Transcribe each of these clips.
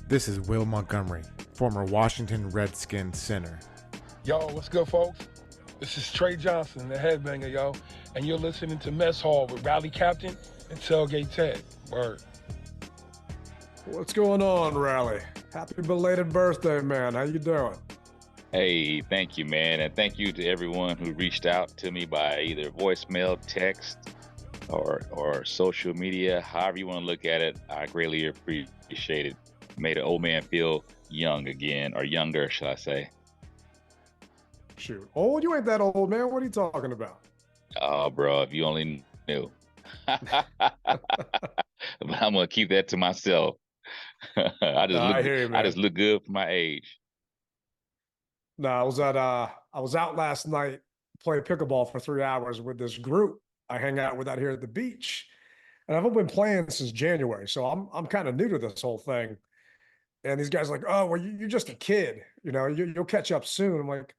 This is Will Montgomery, former Washington Redskins center. Yo, what's good, folks? This is Trey Johnson, the headbanger, yo, and you're listening to Mess Hall with Rally Captain and Tailgate Ted. Word. What's going on, Rally? Happy belated birthday, man. How you doing? Hey, thank you, man. And thank you to everyone who reached out to me by either voicemail, text, or social media. However you want to look at it, I greatly appreciate it. Made an old man feel young again, or younger, should I say. Shoot. Old? You ain't that old, man. What are you talking about? Oh, bro, if you only knew. But I'm going to keep that to myself. I hear you, man. I just look good for my age. No, I was out last night playing pickleball for 3 hours with this group I hang out with out here at the beach. And I've been playing since January, so I'm kind of new to this whole thing. And these guys are like, oh, well, you're just a kid. You know, you'll catch up soon. I'm like,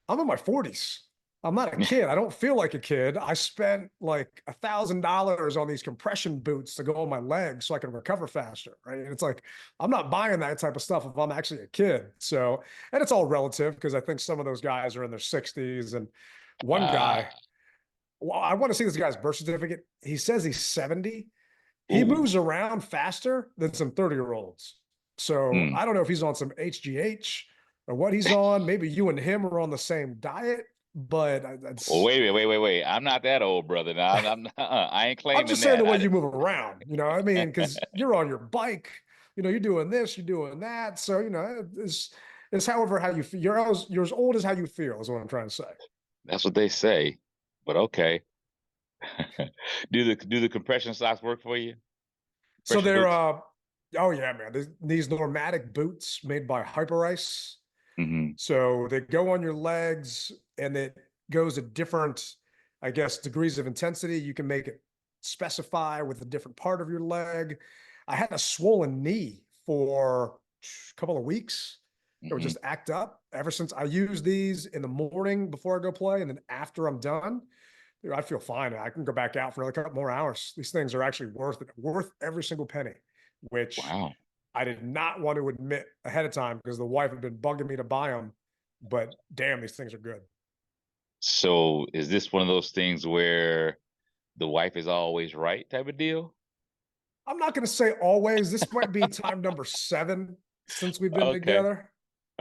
I'm in my 40s. I'm not a kid. I don't feel like a kid. I spent like $1,000 on these compression boots to go on my legs so I can recover faster, right? And it's like, I'm not buying that type of stuff if I'm actually a kid. So, and it's all relative because I think some of those guys are in their 60s. And one guy, well, I want to see this guy's birth certificate. He says he's 70. He moves around faster than some 30-year-olds. So I don't know if he's on some HGH or what he's on. Maybe you and him are on the same diet, but well, wait. I'm not that old, brother. No, I ain't claiming that. I'm just saying the way you move around, you know what I mean? Because you're on your bike, you know, you're doing this, you're doing that. So, you know, it's however how you feel. You're as old as how you feel is what I'm trying to say. That's what they say, but okay. Do the compression socks work for you? So they're oh yeah, man. These pneumatic boots made by Hyperice. Mm-hmm. So they go on your legs and it goes at different, I guess, degrees of intensity. You can make it specify with a different part of your leg. I had a swollen knee for a couple of weeks. It would just act up ever since I use these in the morning before I go play. And then after I'm done, dude, I feel fine. I can go back out for another couple more hours. These things are actually worth it, worth every single penny, which I did not want to admit ahead of time because the wife had been bugging me to buy them, but damn, these things are good. So is this one of those things where the wife is always right type of deal? I'm not going to say always. This might be time number 7 since we've been together.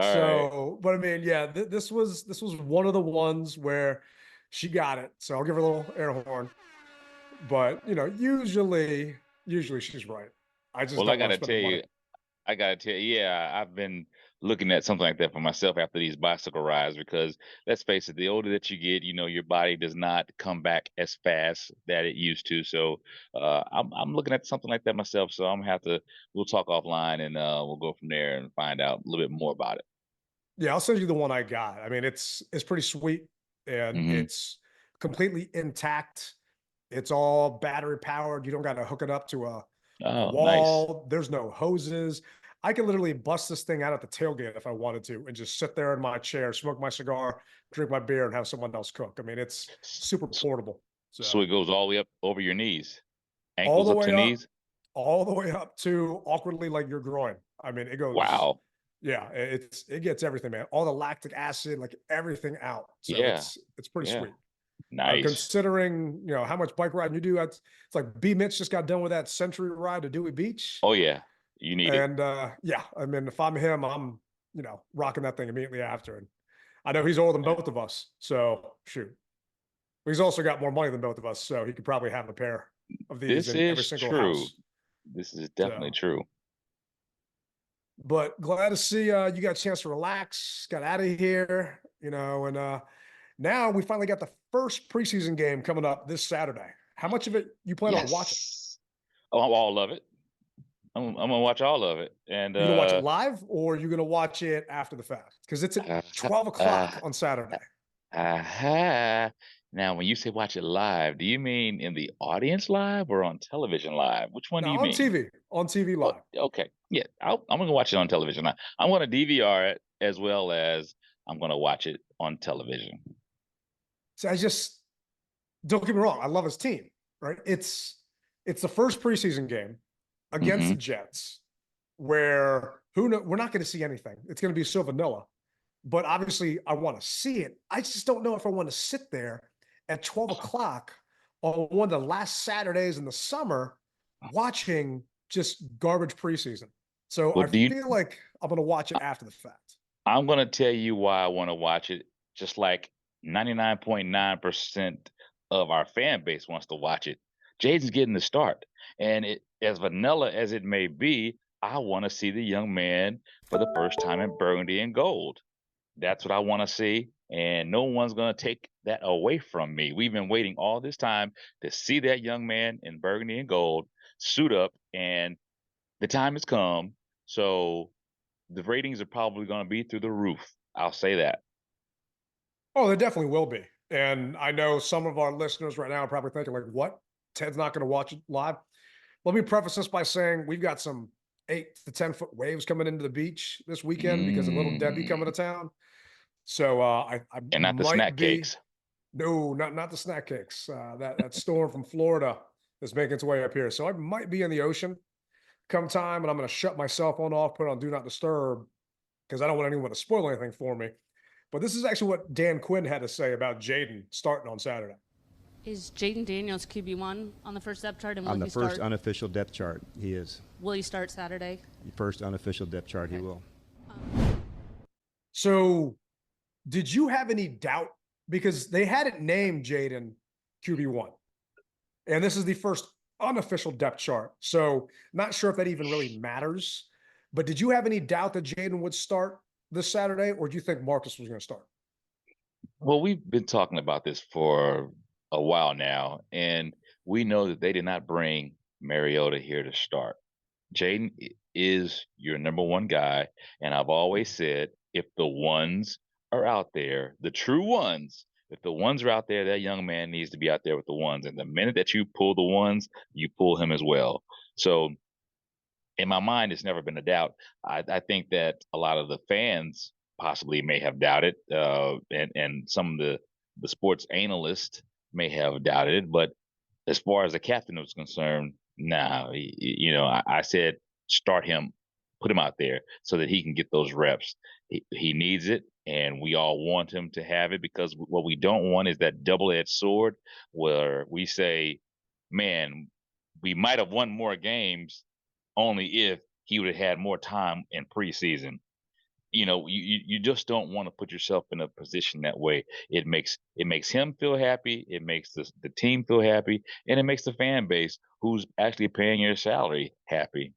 Right. But I mean, yeah, this was one of the ones where she got it. So I'll give her a little air horn. But, you know, usually she's right. I just don't want to spend the money. I gotta tell you, yeah, I've been looking at something like that for myself after these bicycle rides because let's face it, the older that you get, you know, your body does not come back as fast that it used to. So I'm looking at something like that myself. So I'm gonna have to, we'll talk offline and we'll go from there and find out a little bit more about it. Yeah, I'll send you the one I got. I mean, it's pretty sweet and it's completely intact. It's all battery powered. You don't got to hook it up to a wall. Nice. There's no hoses. I can literally bust this thing out at the tailgate if I wanted to and just sit there in my chair, smoke my cigar, drink my beer, and have someone else cook. I mean, it's super portable. So it goes all the way up over your knees, ankles up to knees, all the way up to awkwardly like your groin. I mean, it goes. Wow. Yeah, it gets everything, man. All the lactic acid, like everything out. So it's pretty sweet. Nice. Considering, you know, how much bike riding you do, it's like B Mitch just got done with that century ride to Dewey Beach. Oh yeah, you need it. And yeah, I mean, if I'm him, I'm, you know, rocking that thing immediately after. And I know he's older than both of us, so shoot. But he's also got more money than both of us, so he could probably have a pair of these in every single house. This is definitely true. But glad to see you got a chance to relax, got out of here, you know, and now we finally got the first preseason game coming up this Saturday. How much of it you plan on watching? Oh, all of it. I'm gonna watch all of it. And you gonna watch it live, or are you gonna watch it after the fact? Because it's at 12 o'clock on Saturday. Now, when you say watch it live, do you mean in the audience live or on television live? Which one do you mean? On TV live. Okay, yeah, I'm gonna watch it on television live. I'm gonna DVR it as well as I'm gonna watch it on television. So I just don't get me wrong. I love his team, right? It's the first preseason game against the Jets. where we're not going to see anything. It's going to be so vanilla. But obviously, I want to see it. I just don't know if I want to sit there at 12 o'clock on one of the last Saturdays in the summer watching just garbage preseason. So Well, I feel like I'm going to watch it after the fact. I'm going to tell you why I want to watch it, just like 99.9% of our fan base wants to watch it. Jayden's getting the start. And as vanilla as it may be, I want to see the young man for the first time in burgundy and gold. That's what I want to see. And no one's going to take that away from me. We've been waiting all this time to see that young man in burgundy and gold suit up, and the time has come. So the ratings are probably going to be through the roof. I'll say that. Oh, they definitely will be. And I know some of our listeners right now are probably thinking, like, what? Ted's not going to watch it live? Let me preface this by saying we've got some 8 to 10-foot waves coming into the beach this weekend because of little Debbie coming to town. So I And not the might snack be. cakes. No, not the snack cakes. That storm from Florida is making its way up here. So I might be in the ocean come time, and I'm going to shut my cell phone off, put it on Do Not Disturb, because I don't want anyone to spoil anything for me. But this is actually what Dan Quinn had to say about Jayden starting on Saturday. Is Jayden Daniels QB1 on the first depth chart? And on the first unofficial depth chart, he is. Will he start Saturday? The first unofficial depth chart, okay. He will. So did you have any doubt? Because they hadn't named Jayden QB1. And this is the first unofficial depth chart. So not sure if that even really matters. But did you have any doubt that Jayden would start this Saturday, or do you think Marcus was going to start? Well, we've been talking about this for a while now, and we know that they did not bring Mariota here to start. Jayden is your number one guy, and I've always said if the ones are out there, the true ones, if the ones are out there, that young man needs to be out there with the ones. And the minute that you pull the ones, you pull him as well. So in my mind, it's never been a doubt. I think that a lot of the fans possibly may have doubted, and some of the sports analysts may have doubted it. But as far as the captain was concerned, nah, I said start him, put him out there so that he can get those reps. He needs it, and we all want him to have it, because what we don't want is that double-edged sword where we say, man, we might have won more games only if he would have had more time in preseason. You just don't want to put yourself in a position that way. It makes him feel happy, it makes the team feel happy, and it makes the fan base who's actually paying your salary happy.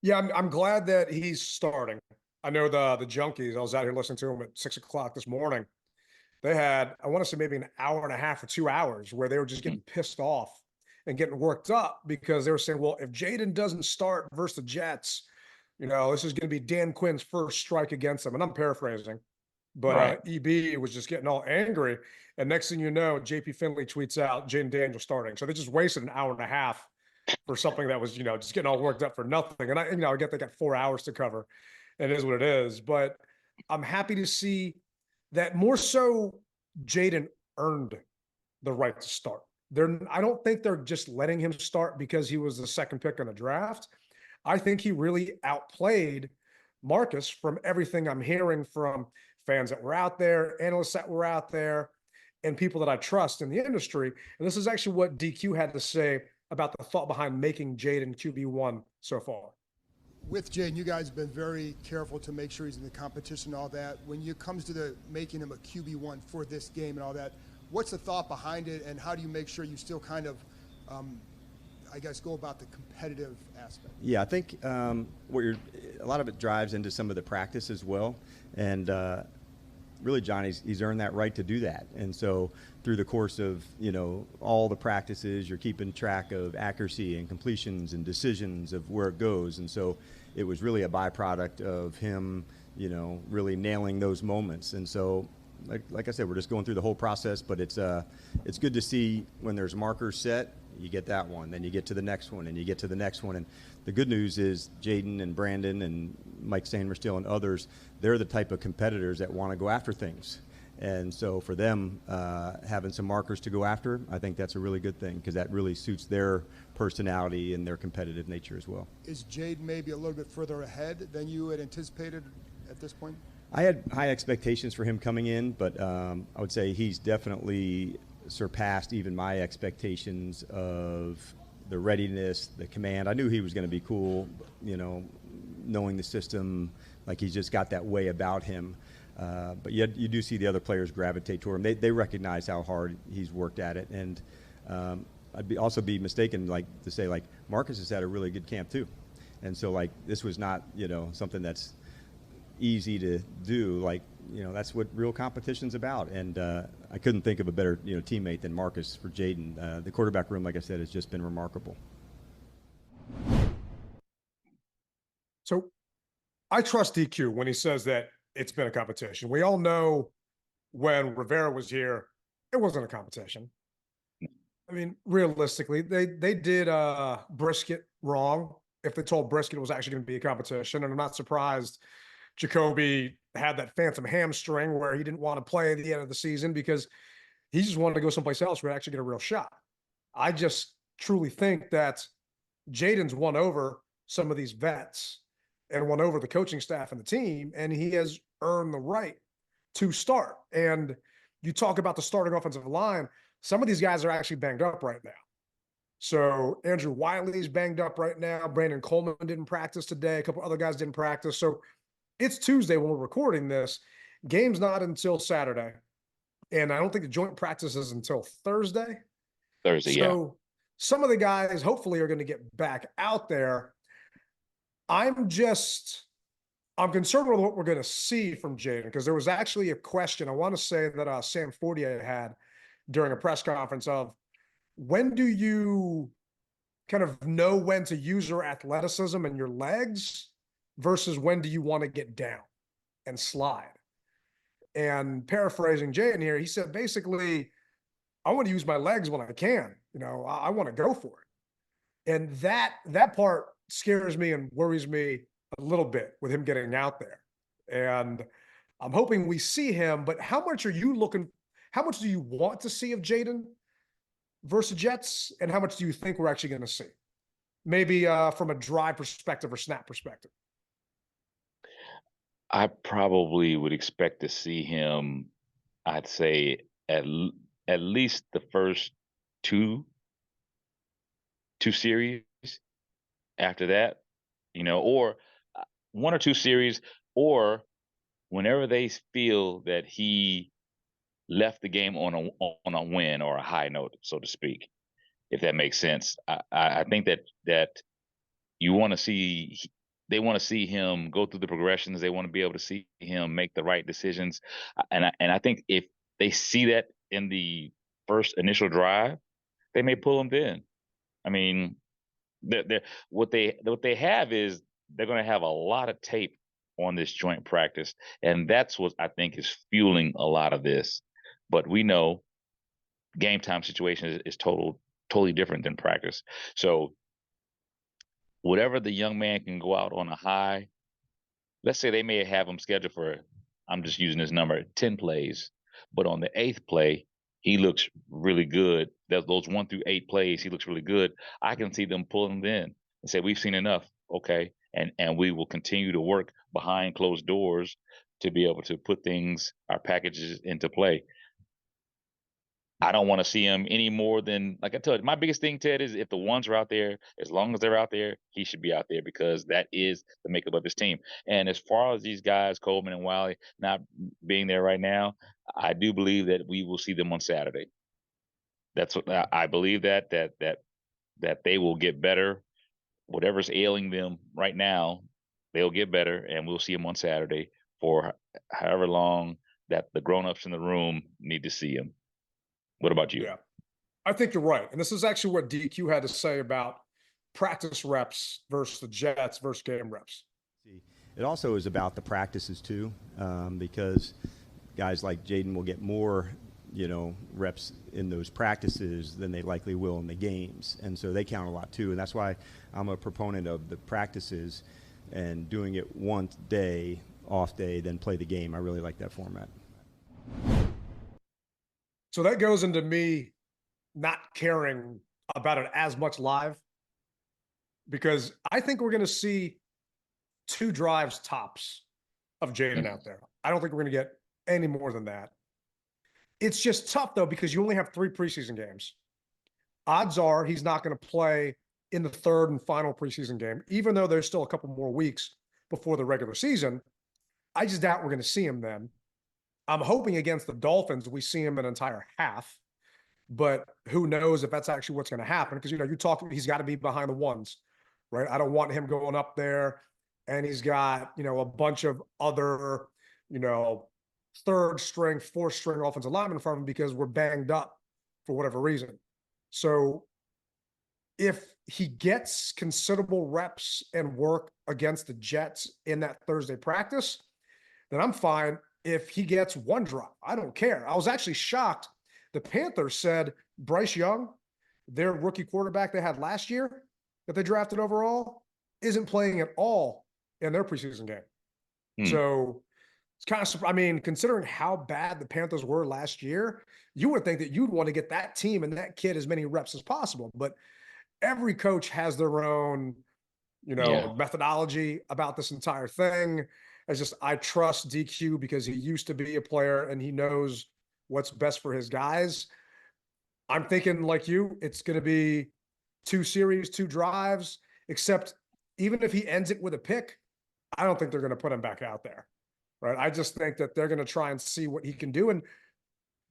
Yeah, I'm glad that he's starting. I know the Junkies, I was out here listening to him at 6 o'clock this morning. They had, I want to say maybe an hour and a half or 2 hours where they were just getting pissed off and getting worked up because they were saying, well, if Jayden doesn't start versus the Jets, this is going to be Dan Quinn's first strike against them. And I'm paraphrasing, but right. EB was just getting all angry. And next thing you know, JP Finley tweets out Jayden Daniels starting. So they just wasted an hour and a half for something that was, just getting all worked up for nothing. And I get they got 4 hours to cover. It is what it is. But I'm happy to see that more so Jayden earned the right to start. I don't think they're just letting him start because he was the second pick in the draft. I think he really outplayed Marcus from everything I'm hearing from fans that were out there, analysts that were out there, and people that I trust in the industry. And this is actually what DQ had to say about the thought behind making Jayden QB1 so far. With Jayden, you guys have been very careful to make sure he's in the competition and all that. When it comes to making him a QB1 for this game and all that, what's the thought behind it, and how do you make sure you still kind of, go about the competitive aspect? Yeah, I think a lot of it drives into some of the practice as well, and really, John, he's earned that right to do that. And so through the course of all the practices, you're keeping track of accuracy and completions and decisions of where it goes. And so it was really a byproduct of him, really nailing those moments. And so, like I said, we're just going through the whole process, but it's good to see when there's markers set, you get that one, then you get to the next one, and you get to the next one. And the good news is Jayden and Brandon and Mike Sainristil and others, they're the type of competitors that want to go after things. And so for them, having some markers to go after, I think that's a really good thing because that really suits their personality and their competitive nature as well. Is Jayden maybe a little bit further ahead than you had anticipated at this point? I had high expectations for him coming in, but I would say he's definitely surpassed even my expectations of the readiness, the command. I knew he was going to be cool, you know, knowing the system, like he's just got that way about him. But yet you do see the other players gravitate toward him. They recognize how hard he's worked at it. And I'd also be mistaken to say Marcus has had a really good camp too. And so this was not, you know, something that's easy to do. That's what real competition's about. And I couldn't think of a better, you know, teammate than Marcus for Jayden. The quarterback room, like I said, has just been remarkable. So I trust DQ when he says that it's been a competition. We all know when Rivera was here, it wasn't a competition. I mean, realistically, they did Brisket wrong if they told Brisket it was actually going to be a competition. And I'm not surprised Jacoby had that phantom hamstring where he didn't want to play at the end of the season because he just wanted to go someplace else where he actually get a real shot. I just truly think that Jayden's won over some of these vets and won over the coaching staff and the team, and he has earned the right to start. And you talk about the starting offensive line, some of these guys are actually banged up right now. So Andrew Wiley's banged up right now. Brandon Coleman didn't practice today. A couple other guys didn't practice. So it's Tuesday when we're recording this. Game's not until Saturday. And I don't think the joint practice is until Thursday. So some of the guys hopefully are going to get back out there. I'm concerned with what we're going to see from Jayden because there was actually a question I want to say that Sam Fortier had during a press conference of when do you kind of know when to use your athleticism and your legs versus when do you want to get down and slide? And paraphrasing Jayden here, he said, basically, I want to use my legs when I can. You know, I want to go for it. And that part scares me and worries me a little bit with him getting out there. And I'm hoping we see him, but how much do you want to see of Jayden versus Jets? And how much do you think we're actually going to see? Maybe from a drive perspective or snap perspective. I probably would expect to see him, I'd say at least the first two series. After that, you know, or one or two series, or whenever they feel that he left the game on a win or a high note, so to speak, if that makes sense. I think that you want to see, they want to see him go through the progressions. They want to be able to see him make the right decisions. And I think if they see that in the first initial drive, they may pull him then. I mean, what they have is they're going to have a lot of tape on this joint practice, and that's what I think is fueling a lot of this. But we know game time situation is totally different than practice. So whatever the young man can go out on a high, let's say they may have him scheduled for, I'm just using this number, 10 plays, but on the 8th play, he looks really good. Those 1 through 8 plays, he looks really good. I can see them pulling him in and say, we've seen enough, okay? And we will continue to work behind closed doors to be able to put our packages into play. I don't want to see him any more than, like I told you, my biggest thing, Ted, is if the ones are out there, as long as they're out there, he should be out there because that is the makeup of his team. And as far as these guys, Coleman and Wiley, not being there right now, I do believe that we will see them on Saturday. That's what I believe that they will get better. Whatever's ailing them right now, they'll get better, and we'll see them on Saturday for however long that the grown-ups in the room need to see them. What about you? Yeah, I think you're right. And this is actually what DQ had to say about practice reps versus the Jets versus game reps. It also is about the practices too, because guys like Jayden will get more, you know, reps in those practices than they likely will in the games. And so they count a lot too. And that's why I'm a proponent of the practices and doing it one day, off day, then play the game. I really like that format. So that goes into me not caring about it as much live, because I think we're going to see 2 drives tops of Jayden out there. I don't think we're going to get any more than that. It's just tough, though, because you only have 3 preseason games. Odds are he's not going to play in the 3rd and final preseason game, even though there's still a couple more weeks before the regular season. I just doubt we're going to see him then. I'm hoping against the Dolphins we see him an entire half, but who knows if that's actually what's going to happen, because, you talk, he's got to be behind the ones, right? I don't want him going up there and he's got, a bunch of other, 3rd string, 4th string offensive linemen in front of him because we're banged up for whatever reason. So if he gets considerable reps and work against the Jets in that Thursday practice, then I'm fine. If he gets 1 drop, I don't care. I was actually shocked. The Panthers said Bryce Young, their rookie quarterback they had last year that they drafted overall, isn't playing at all in their preseason game. So it's kind of, considering how bad the Panthers were last year, you would think that you'd want to get that team and that kid as many reps as possible. But every coach has their own, methodology about this entire thing. It's just, I trust DQ because he used to be a player and he knows what's best for his guys. I'm thinking like you, it's going to be 2 series, 2 drives, except even if he ends it with a pick, I don't think they're going to put him back out there, right? I just think that they're going to try and see what he can do. And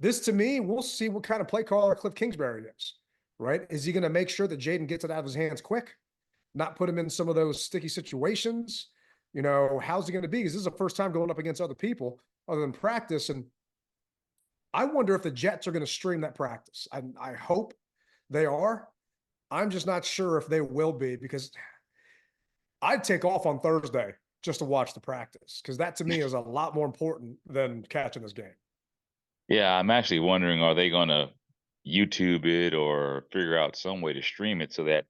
this, to me, we'll see what kind of play caller Cliff Kingsbury is, right? Is he going to make sure that Jayden gets it out of his hands quick, not put him in some of those sticky situations? How's he going to be? Because this is the first time going up against other people other than practice. And I wonder if the Jets are going to stream that practice. I hope they are. I'm just not sure if they will be, because I'd take off on Thursday just to watch the practice, because that to me is a lot more important than catching this game. Yeah, I'm actually wondering, are they going to YouTube it or figure out some way to stream it so that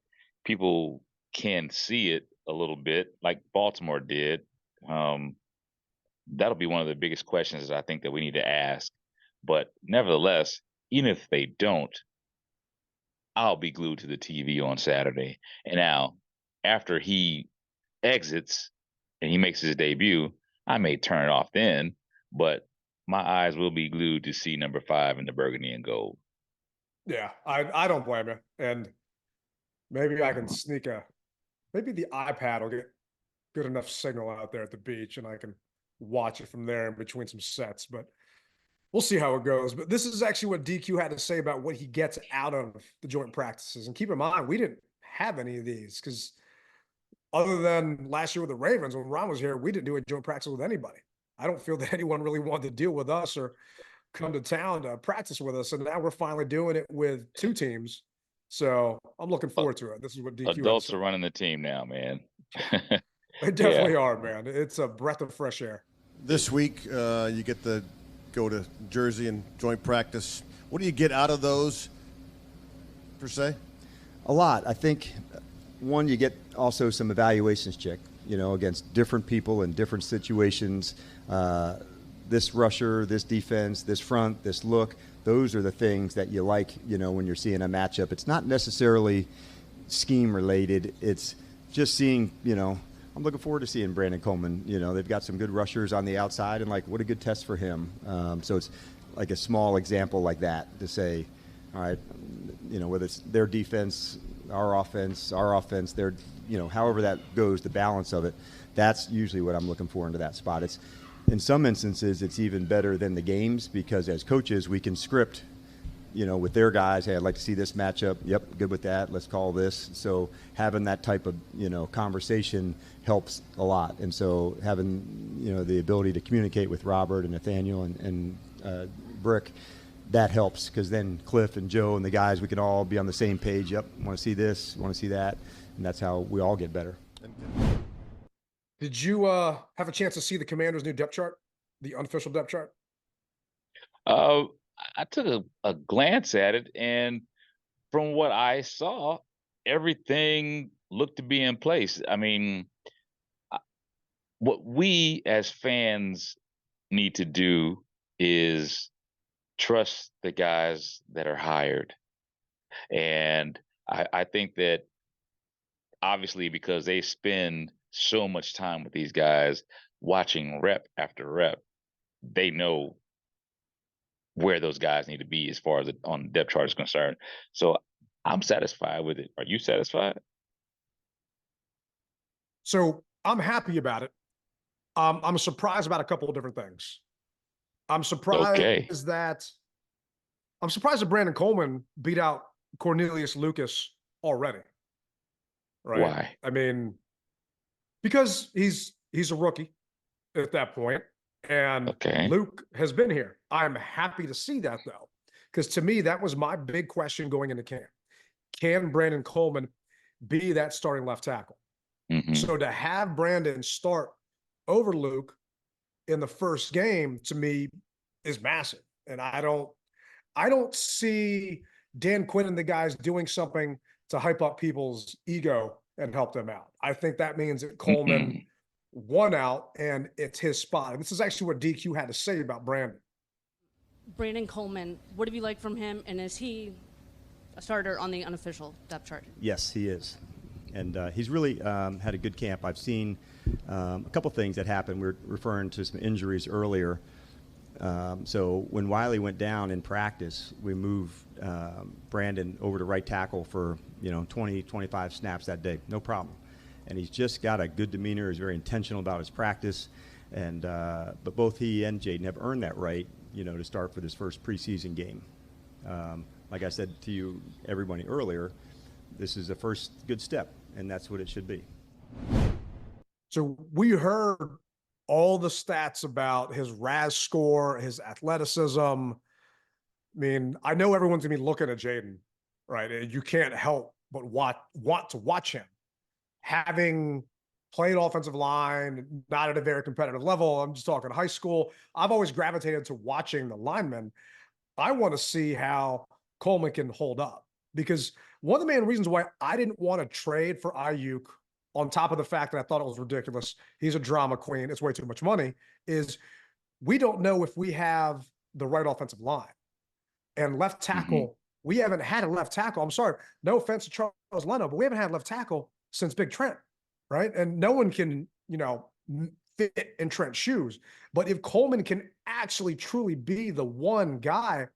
people can see it a little bit like Baltimore did? That'll be one of the biggest questions I think that we need to ask. But nevertheless, even if they don't, I'll be glued to the TV on Saturday. And now, after he exits and he makes his debut, I may turn it off then, but my eyes will be glued to see number 5 in the burgundy and gold. Yeah, I don't blame you. And maybe I can maybe the iPad will get good enough signal out there at the beach and I can watch it from there in between some sets, but we'll see how it goes. But this is actually what DQ had to say about what he gets out of the joint practices. And keep in mind, we didn't have any of these, because other than last year with the Ravens, when Ron was here, we didn't do a joint practice with anybody. I don't feel that anyone really wanted to deal with us or come to town to practice with us. And now we're finally doing it with 2 teams. So I'm looking forward to it. This is what DQ Adults are running the team now, man. They definitely are, man. It's a breath of fresh air. This week, you get to go to Jersey and joint practice. What do you get out of those, per se? A lot. I think, one, you get also some evaluations check, against different people in different situations. This rusher, this defense, this front, this look, those are the things that you like, when you're seeing a matchup. It's not necessarily scheme related. It's just seeing, I'm looking forward to seeing Brandon Coleman. They've got some good rushers on the outside, and what a good test for him. So it's like a small example like that to say, all right, whether it's their defense, our offense, their, however that goes, the balance of it, that's usually what I'm looking for into that spot. It's, in some instances, it's even better than the games, because as coaches, we can script, with their guys, hey, I'd like to see this matchup. Yep, good with that. Let's call this. So having that type of, conversation helps a lot. And so having, the ability to communicate with Robert and Nathaniel and Brick, that helps, because then Cliff and Joe and the guys, we can all be on the same page. Yep, want to see this, want to see that. And that's how we all get better. Did you have a chance to see the Commanders' new depth chart, the unofficial depth chart? I took a glance at it, and from what I saw, everything looked to be in place. I mean, what we as fans need to do is trust the guys that are hired. And I think that obviously because they spend so much time with these guys watching rep after rep, they know where those guys need to be as far as on the depth chart is concerned. So I'm satisfied with it. Are you satisfied? So I'm happy about it. I'm surprised about a couple of different things. I'm surprised Okay. that Brandon Coleman beat out Cornelius Lucas already. Right? Why? I mean, because he's a rookie at that point, and Okay. Luke has been here. I'm happy to see that though, because to me that was my big question going into camp. Can Brandon Coleman be that starting left tackle? Mm-hmm. So to have Brandon start over Luke in the first game to me is massive. And I don't see Dan Quinn and the guys doing something to hype up people's ego and help them out. I think that means that Coleman won out and it's his spot. And this is actually what DQ had to say about Brandon. Brandon Coleman, what have you liked from him, and is he a starter on the unofficial depth chart? Yes, he is. And he's really had a good camp. I've seen a couple things that happened. We were referring to some injuries earlier. So when Wiley went down in practice, we moved Brandon over to right tackle for 20, 25 snaps that day. No problem. And he's just got a good demeanor. He's very intentional about his practice. And but both he and Jayden have earned that right, to start for this first preseason game. Like I said to you, everybody earlier, this is the first good step, and that's what it should be. So we heard all the stats about his RAS score, his athleticism. I mean, I know everyone's gonna be looking at Jayden, right? You can't help but want to watch him. Having played offensive line, not at a very competitive level, I'm just talking high school, I've always gravitated to watching the linemen. I want to see how Coleman can hold up, because one of the main reasons why I didn't want to trade for Aiyuk, on top of the fact that I thought it was ridiculous, he's a drama queen, it's way too much money, is we don't know if we have the right offensive line. And left tackle, we haven't had a left tackle. I'm sorry, no offense to Charles Leno, but we haven't had left tackle since Big Trent, right? And no one can, fit in Trent's shoes. But if Coleman can actually truly be the one guy,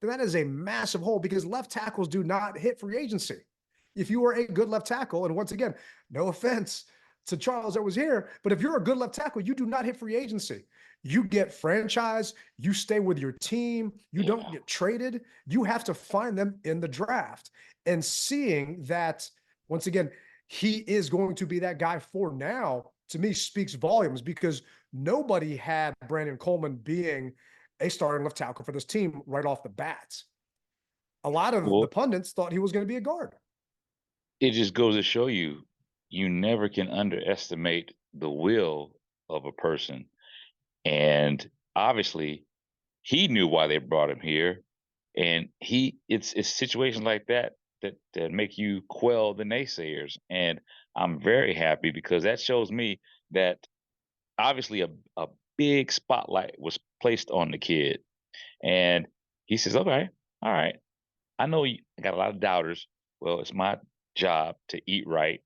then that is a massive hole, because left tackles do not hit free agency. If you are a good left tackle, and once again, no offense to Charles that was here, but if you're a good left tackle, you do not hit free agency. You get franchise, you stay with your team, you don't get traded. You have to find them in the draft. And seeing that, once again, he is going to be that guy for now, to me speaks volumes, because nobody had Brandon Coleman being a starting left tackle for this team right off the bat. A lot of the pundits thought he was going to be a guard. It just goes to show you, you never can underestimate the will of a person. And obviously, he knew why they brought him here. And it's situations like that make you quell the naysayers. And I'm very happy, because that shows me that obviously a big spotlight was placed on the kid. And he says, okay, all right, I know I got a lot of doubters. Well, it's my job to eat right,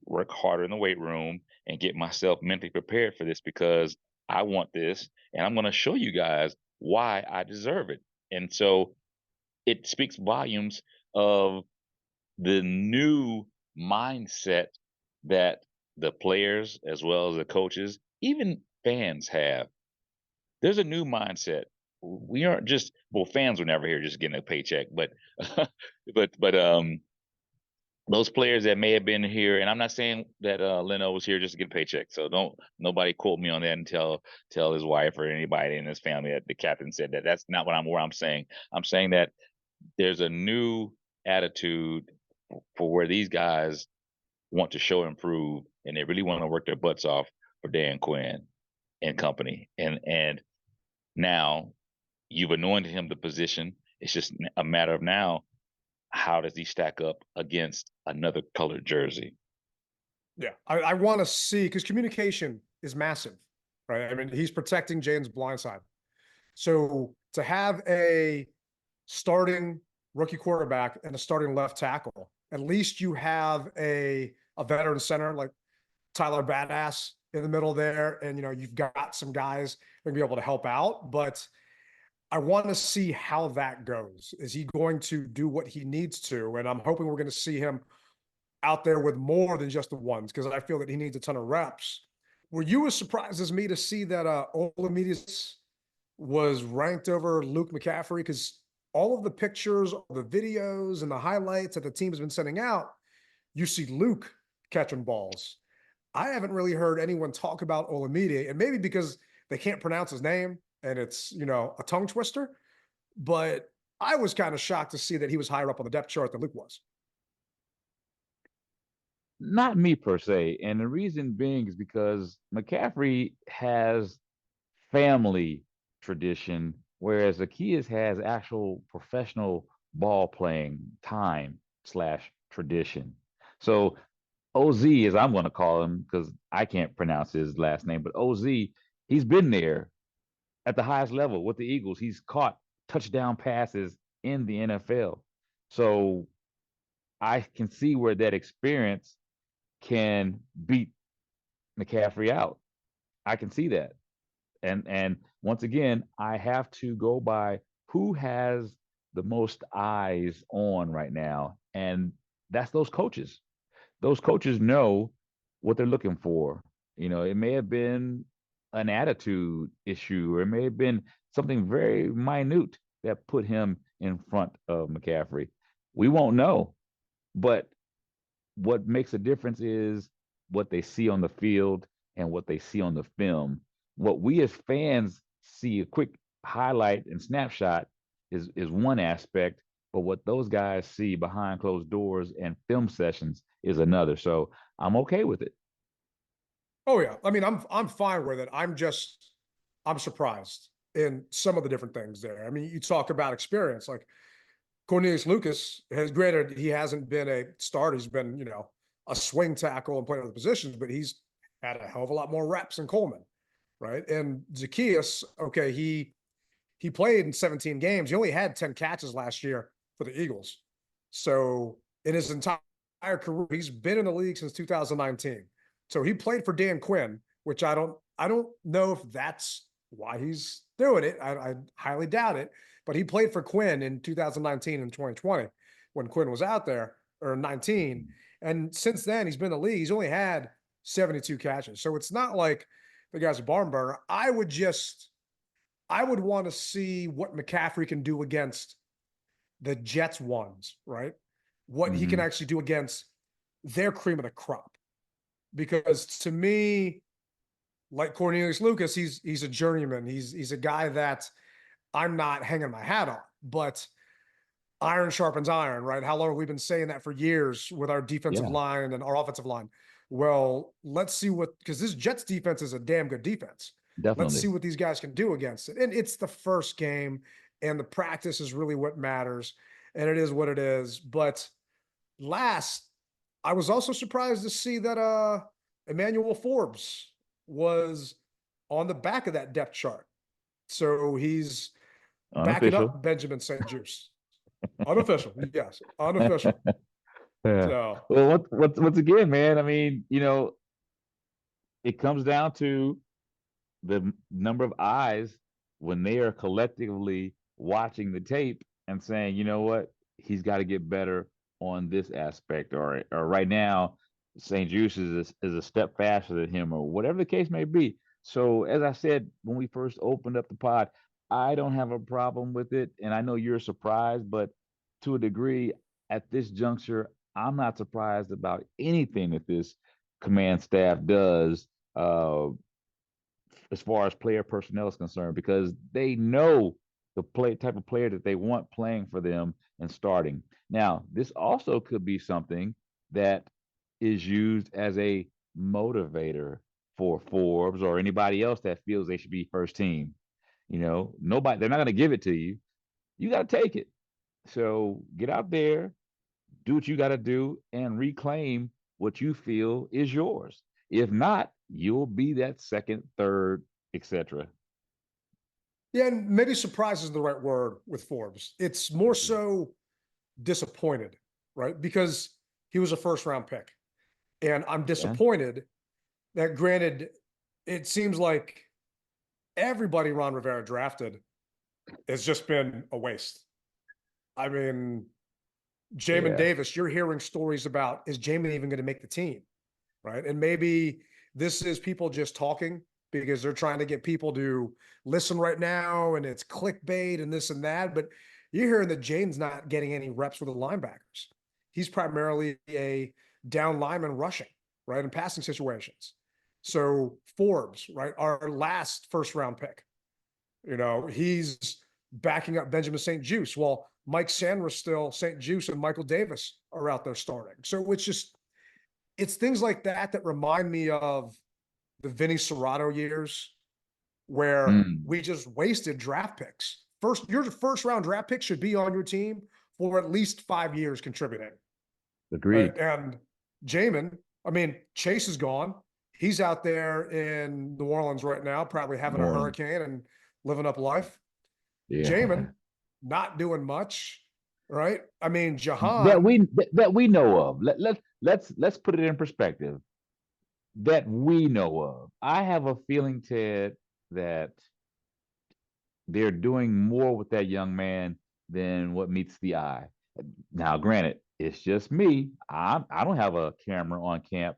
work harder in the weight room, and get myself mentally prepared for this, because I want this, and I'm going to show you guys why I deserve it. And so it speaks volumes of the new mindset that the players, as well as the coaches, even fans have. There's a new mindset. We aren't just, fans were never here just getting a paycheck, but those players that may have been here, and I'm not saying that Leno was here just to get a paycheck, so don't nobody quote me on that and tell his wife or anybody in his family that the captain said that. That's not what I'm saying. I'm saying that there's a new attitude for where these guys want to show and prove, and they really want to work their butts off for Dan Quinn and company. And now you've anointed him the position. It's just a matter of now, how does he stack up against another colored jersey? Yeah, I want to see, because communication is massive, right? I mean, he's protecting Jayden's blind side. So to have a starting rookie quarterback and a starting left tackle, at least you have a veteran center like Tyler Badass in the middle there. And, you've got some guys that can be able to help out, but I want to see how that goes. Is he going to do what he needs to? And I'm hoping we're going to see him out there with more than just the ones, because I feel that he needs a ton of reps. Were you as surprised as me to see that Olamide was ranked over Luke McCaffrey? Because all of the pictures, the videos, and the highlights that the team has been sending out, you see Luke catching balls. I haven't really heard anyone talk about Olamide, and maybe because they can't pronounce his name and it's, a tongue twister. But I was kind of shocked to see that he was higher up on the depth chart than Luke was. Not me per se. And the reason being is because McCaffrey has family tradition, whereas Zacchaeus has actual professional ball playing time / tradition. So OZ, as I'm going to call him, because I can't pronounce his last name, but OZ, he's been there at the highest level with the Eagles. He's caught touchdown passes in the NFL. So I can see where that experience can beat McCaffrey out. I can see that. And once again, I have to go by who has the most eyes on right now. And that's those coaches. Those coaches know what they're looking for. It may have been an attitude issue, or it may have been something very minute that put him in front of McCaffrey. We won't know. But what makes a difference is what they see on the field and what they see on the film. What we as fans see, a quick highlight and snapshot, is one aspect, but what those guys see behind closed doors and film sessions is another. So I'm okay with it. Oh yeah. I mean, I'm fine with it. I'm surprised in some of the different things there. I mean, you talk about experience, like Cornelius Lucas has, granted, he hasn't been a starter. He's been, a swing tackle and playing other positions, but he's had a hell of a lot more reps than Coleman, right? And Zacchaeus, okay, he played in 17 games. He only had 10 catches last year for the Eagles. So in his entire career, he's been in the league since 2019. So he played for Dan Quinn, which I don't know if that's why he's doing it. I highly doubt it. But he played for Quinn in 2019 and 2020 when Quinn was out there, or 19. And since then, he's been in the league. He's only had 72 catches. So it's not like the guy's a barn burner. I would want to see what McCaffrey can do against the Jets ones, right? What he can actually do against their cream of the crop. Because to me, like Cornelius Lucas, he's a journeyman. He's a guy that I'm not hanging my hat on, but iron sharpens iron, right? How long have we been saying that for years with our defensive line and our offensive line? Well, let's see because this Jets defense is a damn good defense. Definitely. Let's see what these guys can do against it. And it's the first game, and the practice is really what matters. And it is what it is. But I was also surprised to see that Emmanuel Forbes was on the back of that depth chart. So he's backing up Benjamin St. Juice. Unofficial, yes, unofficial. Yeah. So, well, once again, man, I mean, it comes down to the number of eyes when they are collectively watching the tape and saying, you know what, he's got to get better on this aspect, or right now, St. Juice is a step faster than him, or whatever the case may be. So, as I said when we first opened up the pod, I don't have a problem with it, and I know you're surprised, but to a degree, at this juncture, I'm not surprised about anything that this command staff does as far as player personnel is concerned, because they know the type of player that they want playing for them and starting. Now, this also could be something that is used as a motivator for Forbes or anybody else that feels they should be first team. Nobody, they're not going to give it to you. You got to take it. So get out there, do what you got to do, and reclaim what you feel is yours. If not, you'll be that second, third, etc. Yeah, and maybe surprise is the right word with Forbes. It's more so disappointed, right? Because he was a first round pick. And I'm disappointed that, granted, it seems like everybody Ron Rivera drafted has just been a waste. I mean, Jamin Davis, you're hearing stories about, is Jamin even going to make the team? Right. And maybe this is people just talking because they're trying to get people to listen right now and it's clickbait and this and that. But you're hearing that Jaden's not getting any reps with the linebackers. He's primarily a down lineman rushing, right, in passing situations. So Forbes, right, our last first round pick, he's backing up Benjamin St. Juice. Well, Mike Sanders still, St. Juice and Michael Davis are out there starting. So it's things like that that remind me of the Vinny Serrato years where we just wasted draft picks. Your first round draft pick should be on your team for at least 5 years contributing. Agreed. Right? And Jamin, Chase is gone. He's out there in New Orleans right now, probably having a hurricane and living up life. Yeah. Jamin, not doing much, right? Jahan that we know of. Let's put it in perspective. That we know of. I have a feeling, Ted, that they're doing more with that young man than what meets the eye. Now, granted, it's just me. I don't have a camera on camp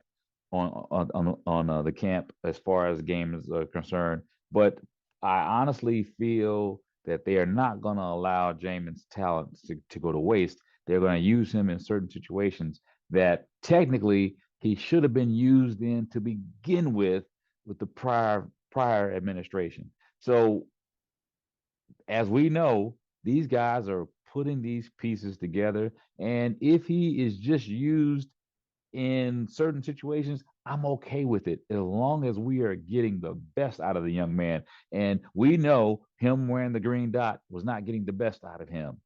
on the camp as far as games are concerned, but I honestly feel that they are not going to allow Jamin's talent to go to waste. They're going to use him in certain situations that technically he should have been used in to begin with the prior administration. So, as we know, these guys are putting these pieces together, and if he is just used in certain situations, I'm okay with it as long as we are getting the best out of the young man. And we know him wearing the green dot was not getting the best out of him.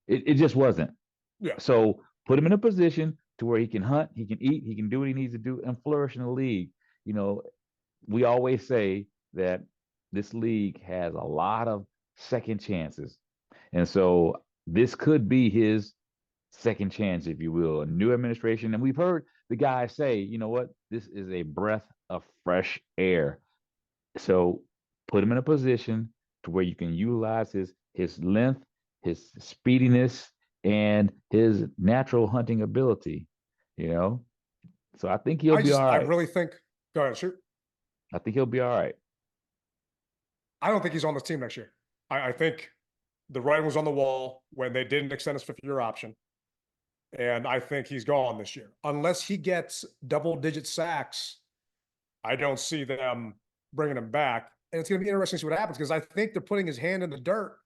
It just wasn't. Yeah. So put him in a position to where he can hunt, he can eat, he can do what he needs to do and flourish in the league. We always say that this league has a lot of second chances. And so this could be his second chance, if you will, a new administration. And we've heard the guys say, you know what, this is a breath of fresh air. So put him in a position to where you can utilize his length, his speediness, and his natural hunting ability, So I think he'll be all right. I really think, go ahead, shoot. I think he'll be all right. I don't think he's on this team next year. I think the writing was on the wall when they didn't extend his fifth-year option. And I think he's gone this year. Unless he gets double-digit sacks, I don't see them bringing him back. And it's going to be interesting to see what happens because I think they're putting his hand in the dirt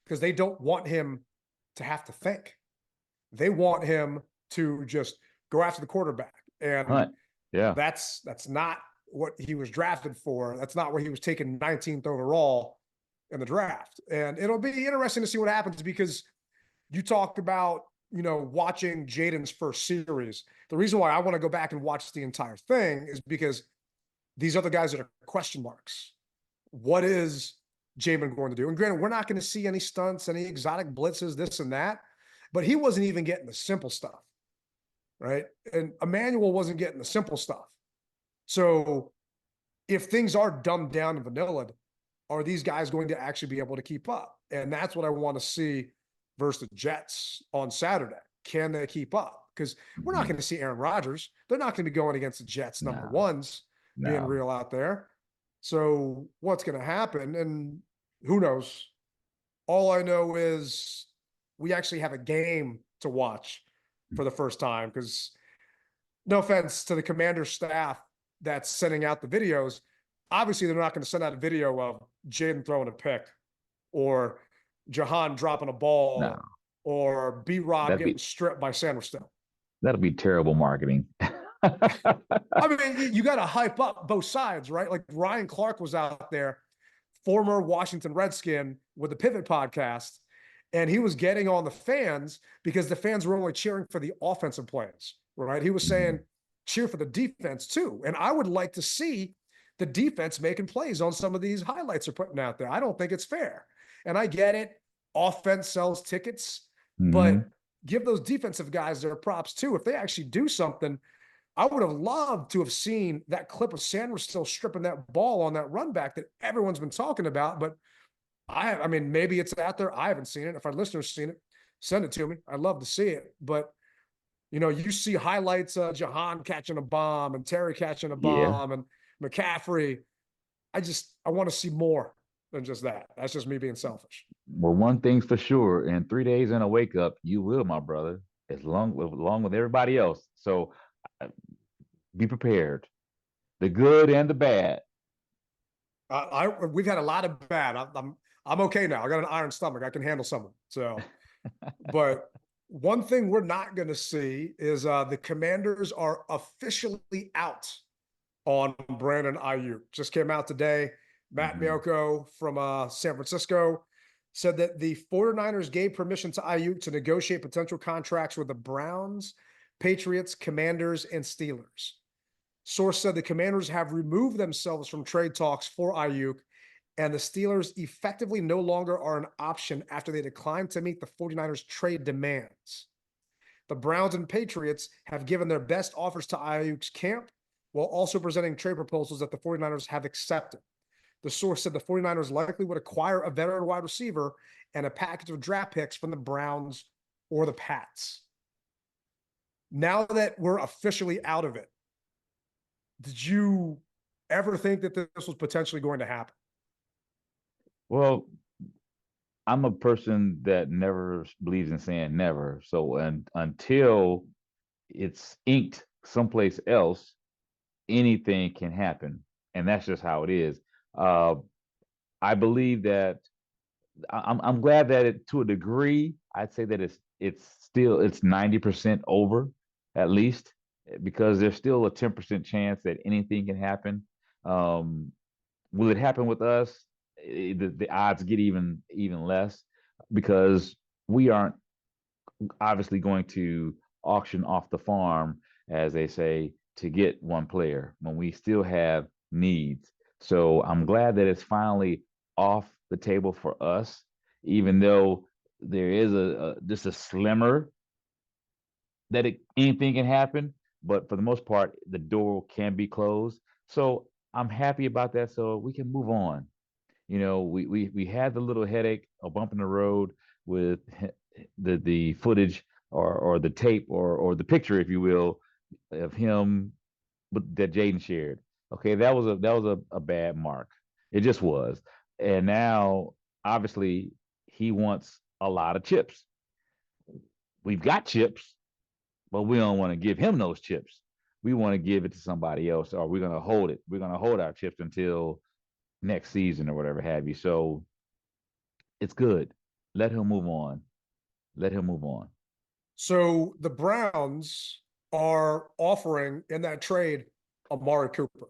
because they don't want him to have to think. They want him to just go after the quarterback. And that's not what he was drafted for. That's not where he was taken 19th overall in the draft. And it'll be interesting to see what happens because you talked about, watching Jaden's first series. The reason why I want to go back and watch the entire thing is because these other guys that are question marks. What is Jamin going to do? And granted, we're not going to see any stunts, any exotic blitzes, this and that, but he wasn't even getting the simple stuff, right? And Emmanuel wasn't getting the simple stuff. So if things are dumbed down and vanilla, are these guys going to actually be able to keep up? And that's what I want to see versus the Jets on Saturday. Can they keep up? Because we're not going to see Aaron Rodgers. They're not going to be going against the Jets number ones being real out there. So what's going to happen? And who knows? All I know is we actually have a game to watch for the first time because no offense to the Commander's staff that's sending out the videos. Obviously, they're not going to send out a video of Jayden throwing a pick or Jahan dropping a ball or B-Rob getting stripped by Sanderson. That'll be terrible marketing. You got to hype up both sides, right? Like Ryan Clark was out there, former Washington Redskin with the Pivot podcast, and he was getting on the fans because the fans were only cheering for the offensive plays, right? He was saying, cheer for the defense too. And I would like to see the defense making plays on some of these highlights they're putting out there. I don't think it's fair. And I get it. Offense sells tickets, but give those defensive guys their props too. If they actually do something, I would have loved to have seen that clip of Sanders still stripping that ball on that run back that everyone's been talking about. But I mean, maybe it's out there. I haven't seen it. If our listeners seen it, send it to me. I'd love to see it. But, you know, you see highlights of Jahan catching a bomb and Terry catching a bomb and McCaffrey. I want to see more than just that. That's just me being selfish. Well, one thing's for sure, in 3 days in a wake up, you will, my brother, along with everybody else. So be prepared, the good and the bad. We've had a lot of bad. I'm okay now. I got an iron stomach. I can handle someone. So, but one thing we're not going to see is the Commanders are officially out on Brandon Aiyuk. Just came out today. Matt Miyoko from San Francisco said that the 49ers gave permission to Aiyuk to negotiate potential contracts with the Browns, Patriots, Commanders, and Steelers. Source said the Commanders have removed themselves from trade talks for Aiyuk, and the Steelers effectively no longer are an option after they declined to meet the 49ers trade demands. The Browns and Patriots have given their best offers to Aiyuk's camp while also presenting trade proposals that the 49ers have accepted. The source said the 49ers likely would acquire a veteran wide receiver and a package of draft picks from the Browns or the Pats. Now that we're officially out of it, did you ever think that this was potentially going to happen? Well, I'm a person that never believes in saying never. So until it's inked someplace else, anything can happen. And that's just how it is. I believe that I'm glad that it, to a degree, I'd say that it's still 90% over at least, because there's still a 10% chance that anything can happen. Will it happen with us? The odds get even less, because we aren't obviously going to auction off the farm, as they say, to get one player when we still have needs. So I'm glad that it's finally off the table for us, even though there is just a slimmer that anything can happen. But for the most part, the door can be closed. So I'm happy about that. So we can move on. You know, we had the little headache, a bump in the road with the footage or the tape or the picture, if you will, of him that Jayden shared. Okay, that was a bad mark. It just was. And now, obviously, he wants a lot of chips. We've got chips, but we don't want to give him those chips. We want to give it to somebody else, or we're going to hold it. We're going to hold our chips until next season or whatever have you. So it's good. Let him move on. Let him move on. So the Browns are offering in that trade Amari Cooper.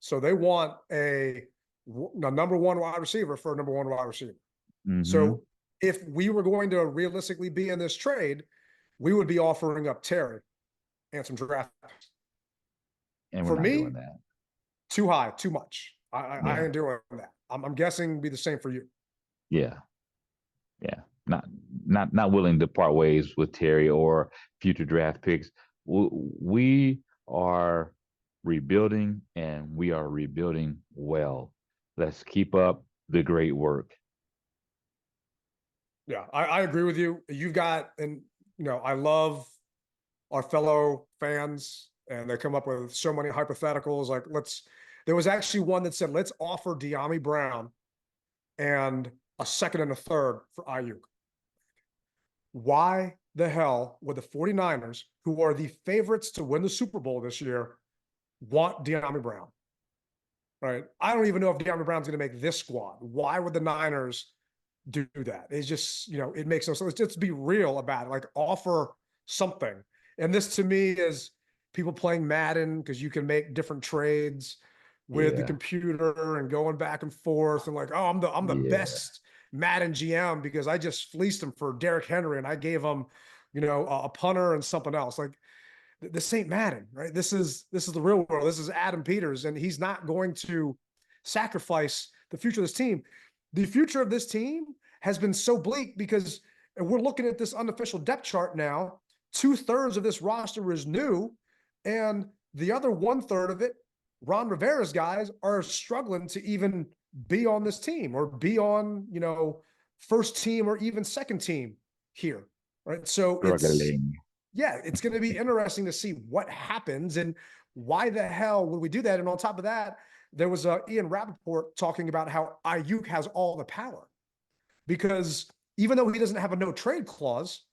So they want a number one wide receiver for a number one wide receiver. So if we were going to realistically be in this trade, we would be offering up Terry and some draft picks. And for me, doing that. Too high, too much. I ain't doing that. I'm guessing it'd be the same for you. Yeah. Not willing to part ways with Terry or future draft picks. We are rebuilding, and we are rebuilding well. Let's keep up the great work. Yeah, I agree with you. You've got, and you know, I love our fellow fans, and they come up with so many hypotheticals. Like, there was actually one that said, let's offer De'Ami Brown and a second and a third for Aiyuk. Why the hell would the 49ers, who are the favorites to win the Super Bowl this year, want De'Ami Brown? Right? I don't even know if De'Ami Brown's going to make this squad. Why would the Niners do that? It's just, you know, it makes no sense. Just be real about it. Like, offer something. And this to me is people playing Madden, because you can make different trades with the computer and going back and forth and like, oh, I'm the best Madden GM because I just fleeced him for Derrick Henry and I gave him, you know, a punter and something else. Like, this ain't Madden, right? This is the real world. This is Adam Peters, and he's not going to sacrifice the future of this team. The future of this team has been so bleak because we're looking at this unofficial depth chart now. 2/3 of this roster is new, and the other 1/3 of it, Ron Rivera's guys, are struggling to even be on this team or be on, first team or even second team here, right? So it's going to be interesting to see what happens and why the hell would we do that. And on top of that, there was Ian Rappaport talking about how Aiyuk has all the power because even though he doesn't have a no trade clause,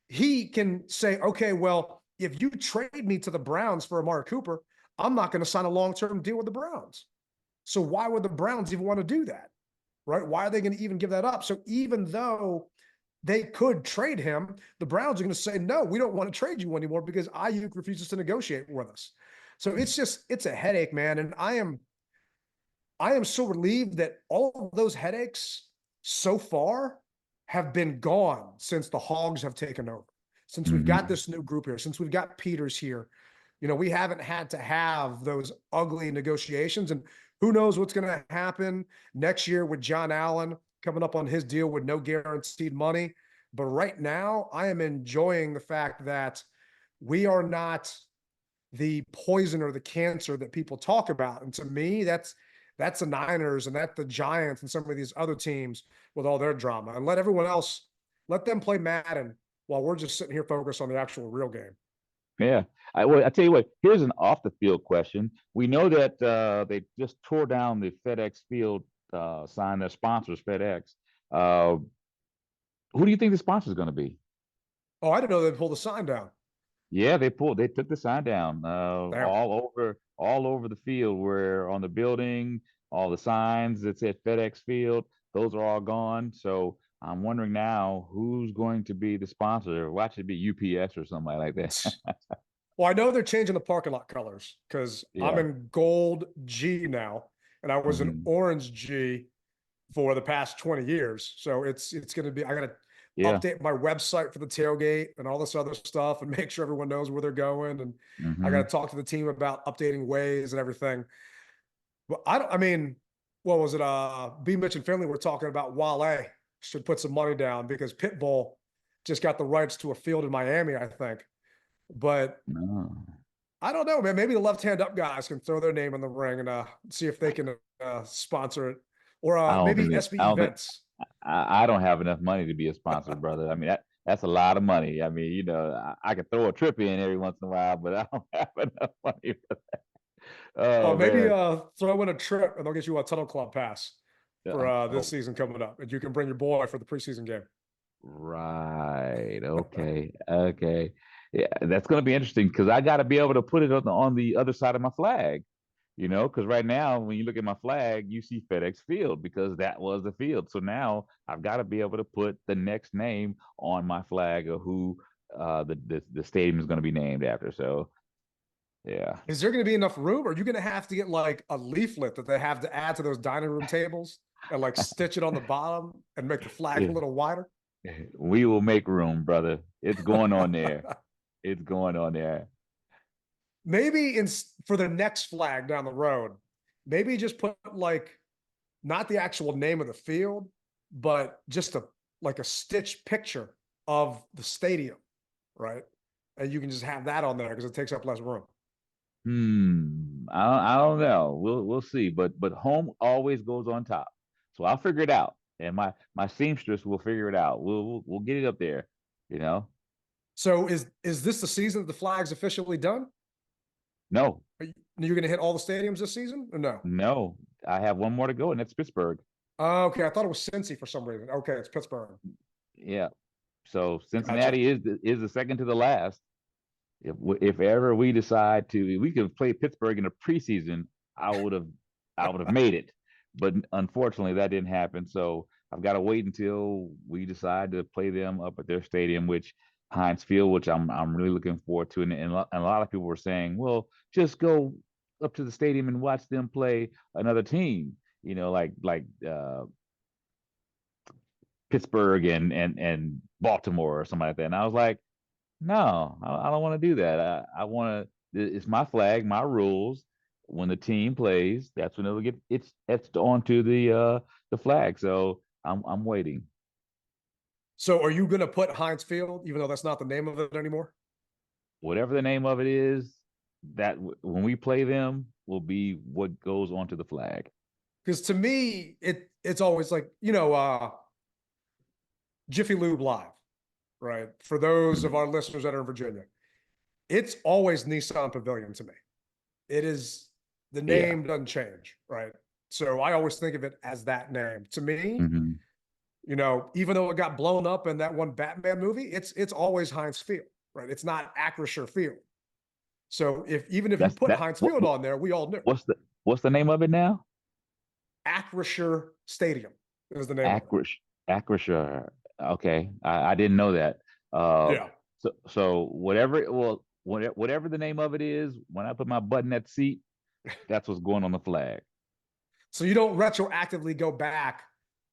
he can say, okay, well, if you trade me to the Browns for Amari Cooper, I'm not going to sign a long-term deal with the Browns. So why would the Browns even want to do that, right? Why are they going to even give that up? So even though they could trade him, the Browns are going to say, no, we don't want to trade you anymore because Aiyuk refuses to negotiate with us. So it's a headache, man. And I am so relieved that all of those headaches so far have been gone since the Hogs have taken over, since we've got this new group here, since we've got Peters here. We haven't had to have those ugly negotiations, and who knows what's going to happen next year with John Allen coming up on his deal with no guaranteed money. But right now, I am enjoying the fact that we are not the poison or the cancer that people talk about. And to me, that's the Niners and that's the Giants and some of these other teams with all their drama. And let everyone else, let them play Madden while we're just sitting here focused on the actual real game. Yeah. I tell you what, here's an off the field question. We know that they just tore down the FedEx Field sign, their sponsors, FedEx. Who do you think the sponsor is going to be? Oh, I didn't know they pulled the sign down. Yeah, they took the sign down all over the field, where on the building, all the signs that said FedEx Field, those are all gone. So I'm wondering now who's going to be the sponsor. Watch it be UPS or somebody like that. Well, I know they're changing the parking lot colors because I'm in gold G now, and I was an orange G for the past 20 years. So it's going to be, I got to update my website for the tailgate and all this other stuff and make sure everyone knows where they're going. And I got to talk to the team about updating ways and everything. But what was it? B. Mitch and Finley were talking about Wale should put some money down because Pitbull just got the rights to a field in Miami, I think. But I don't know, man. Maybe the left-hand up guys can throw their name in the ring and see if they can sponsor it. Or maybe SB Events. I don't have enough money to be a sponsor, brother. I mean, that's a lot of money. I mean, I could throw a trip in every once in a while, but I don't have enough money for that. Oh, maybe throw in a trip and they'll get you a Tunnel Club pass for this season coming up. And you can bring your boy for the preseason game. Right. Okay. Okay. Yeah, that's going to be interesting because I got to be able to put it on the other side of my flag, because right now when you look at my flag, you see FedEx Field because that was the field. So now I've got to be able to put the next name on my flag of who the stadium is going to be named after. So, yeah. Is there going to be enough room? Or are you going to have to get like a leaflet that they have to add to those dining room tables and like stitch it on the bottom and make the flag a little wider? We will make room, brother. It's going on there. It's going on there. Maybe for the next flag down the road, maybe just put like not the actual name of the field, but just a stitch picture of the stadium, right? And you can just have that on there because it takes up less room. I don't know. We'll see. But home always goes on top. So I'll figure it out. And my seamstress will figure it out. We'll get it up there, So is this the season that the flag's officially done? No. You're going to hit all the stadiums this season or no? No. I have one more to go, and that's Pittsburgh. Okay. I thought it was Cincy for some reason. Okay. It's Pittsburgh. Yeah. So Cincinnati is the second to the last. If ever we decide we could play Pittsburgh in the preseason, I would have made it. But unfortunately, that didn't happen. So I've got to wait until we decide to play them up at their stadium, which Heinz Field, which I'm really looking forward to. And a lot of people were saying, well, just go up to the stadium and watch them play another team, like Pittsburgh and Baltimore or something like that. And I was like, No, I don't want to do that. I want to. It's my flag, my rules. When the team plays, that's when it'll get it's etched onto the flag. So I'm waiting. So are you going to put Heinz Field, even though that's not the name of it anymore? Whatever the name of it is, when we play them will be what goes onto the flag. Because to me, it's always like, Jiffy Lube Live, right? For those of our listeners that are in Virginia, it's always Nissan Pavilion to me. It is, the name doesn't change, right? So I always think of it as that name. To me, Mhm. Even though it got blown up in that one Batman movie, it's always Heinz Field, right? It's not Acrisure Field. So even if you That's put that. Heinz Field on there, we all knew. What's the name of it now? Acrisure Stadium is the name of it. Acrisure. Okay, I didn't know that. Yeah. So whatever the name of it is, when I put my butt in that seat, that's what's going on the flag. So you don't retroactively go back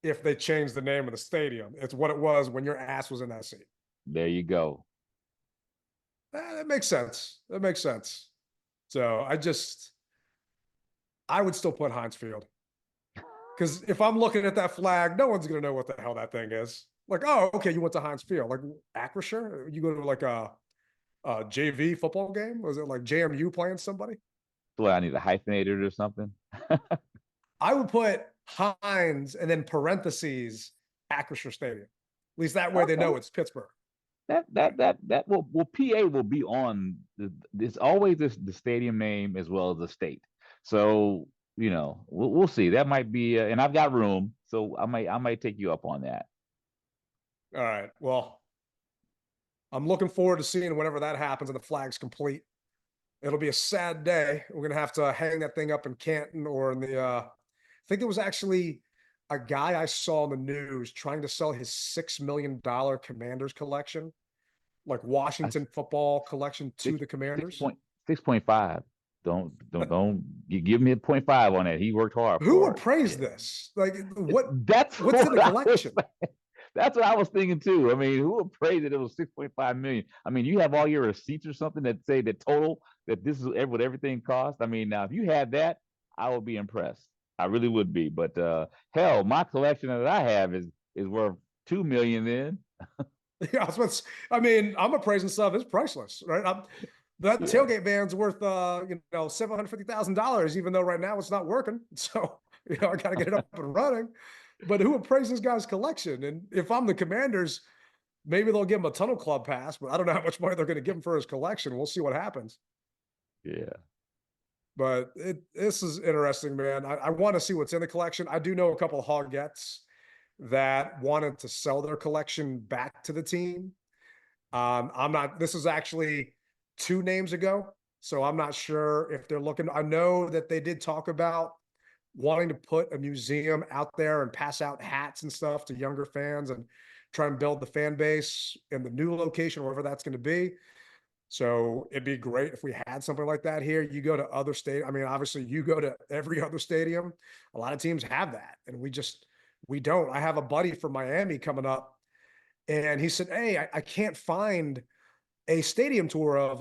if they change the name of the stadium. It's what it was when your ass was in that seat. There you go. That makes sense. That makes sense. So I would still put Heinz Field. Because if I'm looking at that flag, no one's going to know what the hell that thing is. Like, oh, okay, you went to Heinz Field. Like, Acrisure? You go to like a JV football game? Was it like JMU playing somebody? So I need to hyphenate it or something. I would put Heinz and then parentheses Acrisure Stadium. At least that way they know it's Pittsburgh. That will PA will be on it's always the stadium name as well as the state. So we'll see. That might be and I've got room, so I might take you up on that. All right. Well, I'm looking forward to seeing whenever that happens and the flag's complete. It'll be a sad day. We're gonna have to hang that thing up in Canton or in the I think it was actually a guy I saw in the news trying to sell his $6 million Commanders collection, like Washington football collection to the Commanders. 6.5. Don't you give me a 0.5 on that. He worked hard. Who would praise this? Like That's what's in the collection? That's what I was thinking too. I mean, who would praise it? It was 6.5 million. I mean, you have all your receipts or something that say the total that this is what everything cost. I mean, now if you had that, I would be impressed. I really would be. But hell, my collection that I have is worth 2 million then. Yeah, I mean, I'm appraising stuff. It's priceless, right? That tailgate van's worth $750,000, even though right now it's not working. So I got to get it up and running. But who appraised this guy's collection? And if I'm the Commanders, maybe they'll give him a Tunnel Club pass, but I don't know how much money they're going to give him for his collection. We'll see what happens. Yeah. But this is interesting, man. I want to see what's in the collection. I do know a couple of Hogettes that wanted to sell their collection back to the team. This is actually 2 names ago, so I'm not sure if they're looking. I know that they did talk about wanting to put a museum out there and pass out hats and stuff to younger fans and try and build the fan base in the new location, wherever that's going to be. So it'd be great if we had something like that here. You go to other stadiums. I mean, obviously you go to every other stadium. A lot of teams have that, and we don't. I have a buddy from Miami coming up, and he said, hey, I can't find a stadium tour of,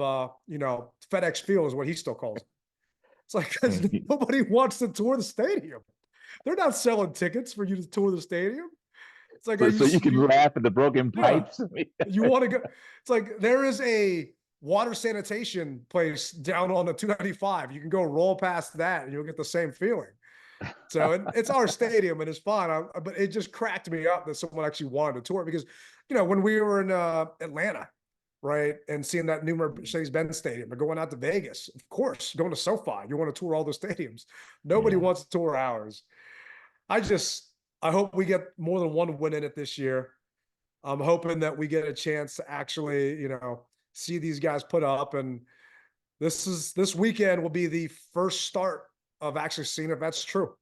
FedEx Field is what he still calls it. It's like, because nobody wants to tour the stadium. They're not selling tickets for you to tour the stadium. It's like, so you can laugh at the broken pipes. You want to go? It's like there is a water sanitation place down on the 295. You can go roll past that and you'll get the same feeling. So it's our stadium and it's fun. But it just cracked me up that someone actually wanted to tour because, when we were in Atlanta, right, and seeing that new Mercedes-Benz Stadium, or going out to Vegas, of course, going to SoFi, you want to tour all the stadiums. Nobody wants to tour ours. I hope we get more than one win in it this year. I'm hoping that we get a chance to actually, see these guys put up. And this weekend will be the first start of actually seeing if that's true.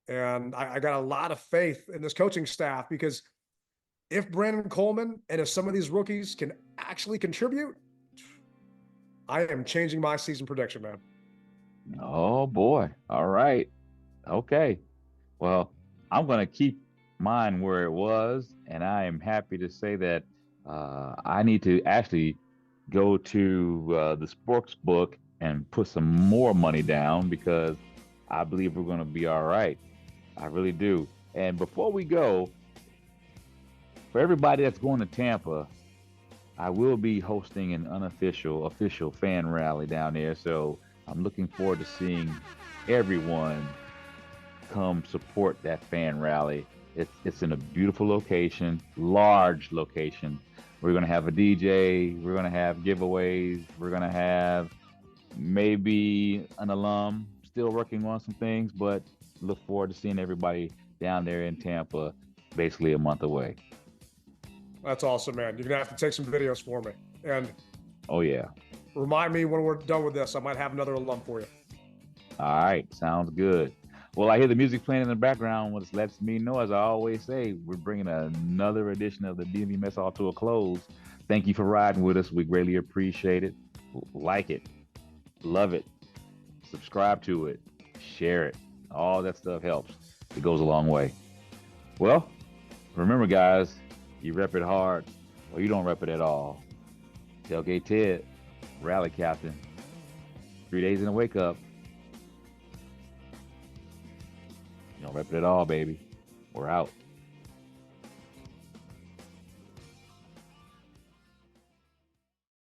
And I got a lot of faith in this coaching staff because if Brandon Coleman and if some of these rookies can actually contribute, I am changing my season prediction, man. Oh boy. All right. Okay. Well, I'm going to keep mine where it was, and I am happy to say that I need to actually go to the sports book and put some more money down because I believe we're going to be all right. I really do. And before we go, for everybody that's going to Tampa, I will be hosting an official fan rally down there. So I'm looking forward to seeing everyone come support that fan rally. It's in a beautiful location, large location. We're going to have a DJ. We're going to have giveaways. We're going to have maybe an alum still working on some things, but look forward to seeing everybody down there in Tampa, basically a month away. That's awesome, man. You're gonna have to take some videos for me, and oh yeah, remind me when we're done with this. I might have another alum for you. All right, sounds good. Well, I hear the music playing in the background, which lets me know, as I always say, we're bringing another edition of the DMV Mess Hall to a close. Thank you for riding with us. We greatly appreciate it. Like it, love it, subscribe to it, share it. All that stuff helps. It goes a long way. Well, remember, guys, you rep it hard or you don't rep it at all. Tailgate Ted, rally captain. 3 days in a wake up. You don't rep it at all, baby. We're out.